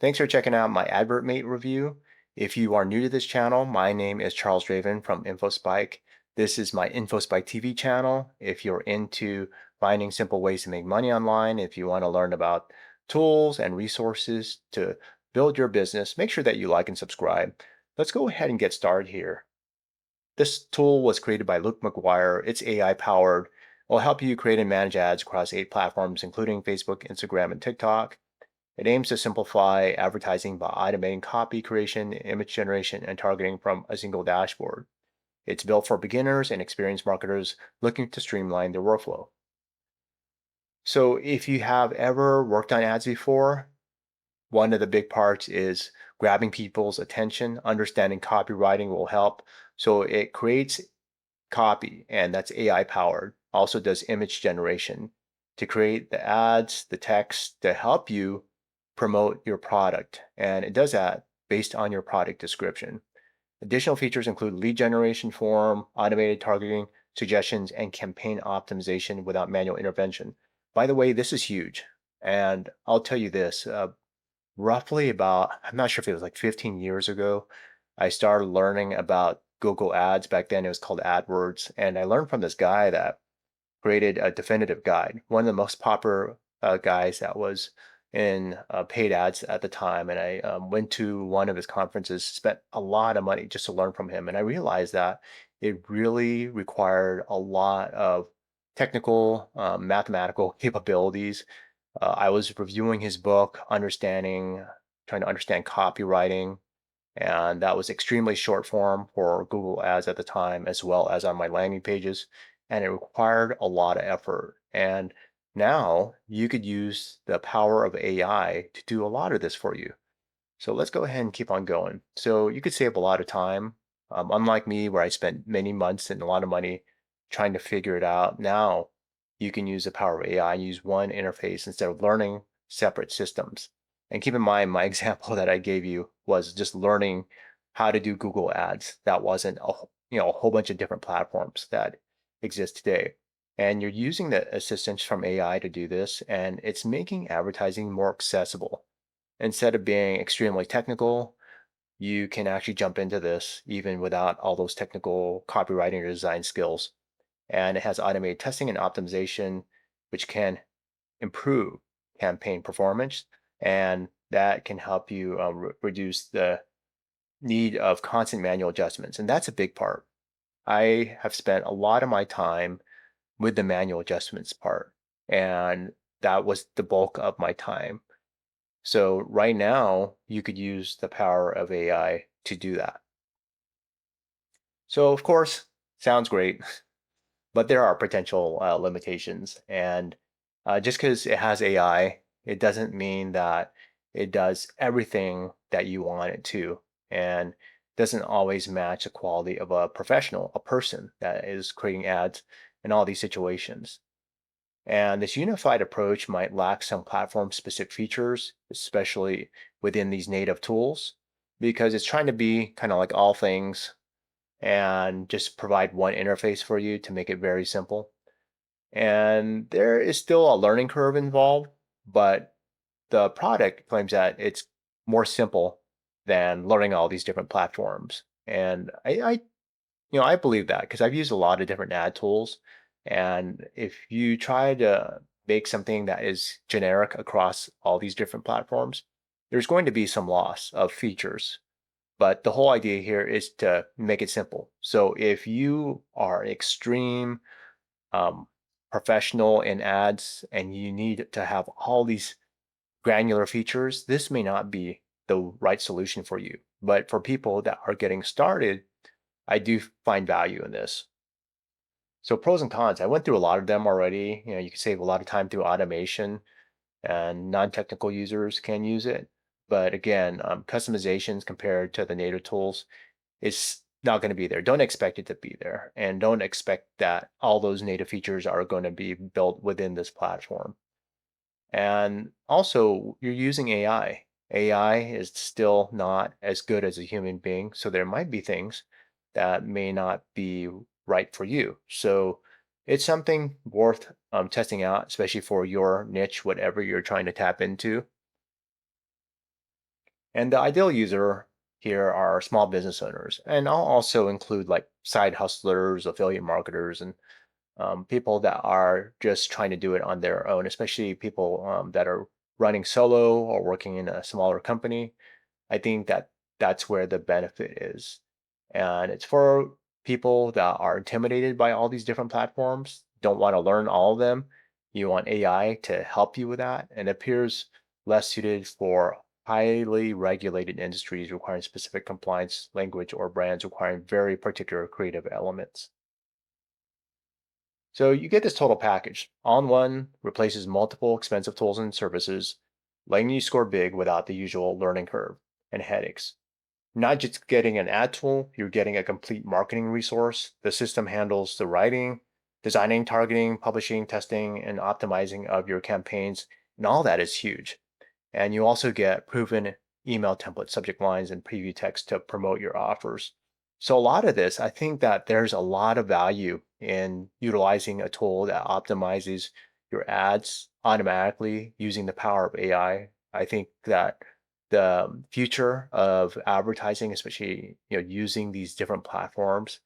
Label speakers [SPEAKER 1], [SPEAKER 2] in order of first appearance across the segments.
[SPEAKER 1] Thanks for checking out my Advertmate review. If you are new to this channel, my name is Charles Draven from InfoSpike. This is my InfoSpike TV channel. If you're into finding simple ways to make money online, if you want to learn about tools and resources to build your business, make sure that you like and subscribe. Let's go ahead and get started here. This tool was created by Luke McGuire. It's AI powered. It will help you create and manage ads across 8 platforms, including Facebook, Instagram, and TikTok. It aims to simplify advertising by automating copy creation, image generation, and targeting from a single dashboard. It's built for beginners and experienced marketers looking to streamline their workflow. So if you have ever worked on ads before, one of the big parts is grabbing people's attention. Understanding copywriting will help. So it creates copy, and that's AI powered. Also does image generation to create the ads, the text to help you promote your product. And it does that based on your product description. Additional features include lead generation form, automated targeting, suggestions, and campaign optimization without manual intervention. By the way, this is huge. And I'll tell you this, roughly about, I'm not sure if it was like 15 years ago, I started learning about Google Ads. Back then it was called AdWords. And I learned from this guy that created a definitive guide, one of the most popular guys that was in paid ads at the time. And I went to one of his conferences, spent a lot of money just to learn from him. And I realized that it really required a lot of technical, mathematical capabilities. I was reviewing his book, trying to understand copywriting, and that was extremely short form for Google Ads at the time, as well as on my landing pages, and it required a lot of effort. And now you could use the power of AI to do a lot of this for you. So let's go ahead and keep on going. So you could save a lot of time. Unlike me, where I spent many months and a lot of money trying to figure it out, now you can use the power of AI and use one interface instead of learning separate systems. And keep in mind, my example that I gave you was just learning how to do Google Ads. That wasn't a whole bunch of different platforms that exist today. And you're using the assistance from AI to do this, and it's making advertising more accessible. Instead of being extremely technical, you can actually jump into this even without all those technical copywriting or design skills. And it has automated testing and optimization, which can improve campaign performance. And that can help you reduce the need of constant manual adjustments. And that's a big part. I have spent a lot of my time with the manual adjustments part, and that was the bulk of my time. So right now, you could use the power of AI to do that. So of course, sounds great, but there are potential limitations. And just because it has AI, it doesn't mean that it does everything that you want it to, and doesn't always match the quality of a professional, a person that is creating ads in all these situations. And this unified approach might lack some platform-specific features, especially within these native tools, because it's trying to be kind of like all things and just provide one interface for you to make it very simple. And there is still a learning curve involved, but the product claims that it's more simple than learning all these different platforms. And I believe that because I've used a lot of different ad tools. And if you try to make something that is generic across all these different platforms, there's going to be some loss of features. But the whole idea here is to make it simple. So if you are an extreme um, professional in ads and you need to have all these granular features, this may not be the right solution for you. But for people that are getting started, I do find value in this. So pros and cons, I went through a lot of them already. You can save a lot of time through automation, and non-technical users can use it. But again, customizations compared to the native tools is not going to be there. Don't expect it to be there, and don't expect that all those native features are going to be built within this platform. And also, you're using AI. AI is still not as good as a human being, so there might be things that may not be right for you. So it's something worth testing out, especially for your niche, whatever you're trying to tap into. And the ideal user here are small business owners. And I'll also include like side hustlers, affiliate marketers, and people that are just trying to do it on their own, especially people that are running solo or working in a smaller company. I think that that's where the benefit is. And it's for people that are intimidated by all these different platforms, don't want to learn all of them. You want AI to help you with that, and it appears less suited for highly regulated industries requiring specific compliance language or brands requiring very particular creative elements. So you get this total package. All-in-one replaces multiple expensive tools and services, letting you score big without the usual learning curve and headaches. Not just getting an ad tool, you're getting a complete marketing resource. The system handles the writing, designing, targeting, publishing, testing, and optimizing of your campaigns. And all that is huge. And you also get proven email template subject lines and preview text to promote your offers. So a lot of this, I think that there's a lot of value in utilizing a tool that optimizes your ads automatically using the power of AI. I think that the future of advertising, especially using these different platforms,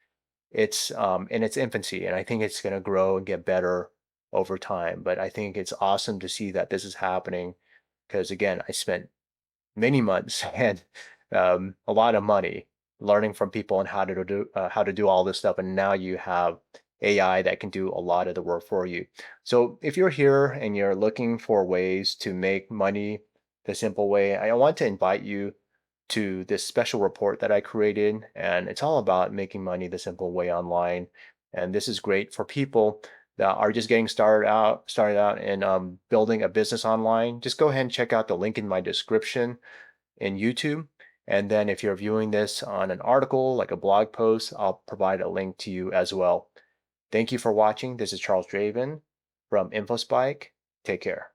[SPEAKER 1] it's in its infancy, and I think it's going to grow and get better over time. But I think it's awesome to see that this is happening because again, I spent many months and a lot of money learning from people on how to do all this stuff, and now you have AI that can do a lot of the work for you. So if you're here and you're looking for ways to make money the simple way, I want to invite you to this special report that I created, and it's all about making money the simple way online. And this is great for people that are just getting started out and building a business online. Just go ahead and check out the link in my description in YouTube. And then if you're viewing this on an article, like a blog post, I'll provide a link to you as well. Thank you for watching. This is Charles Draven from InfoSpike. Take care.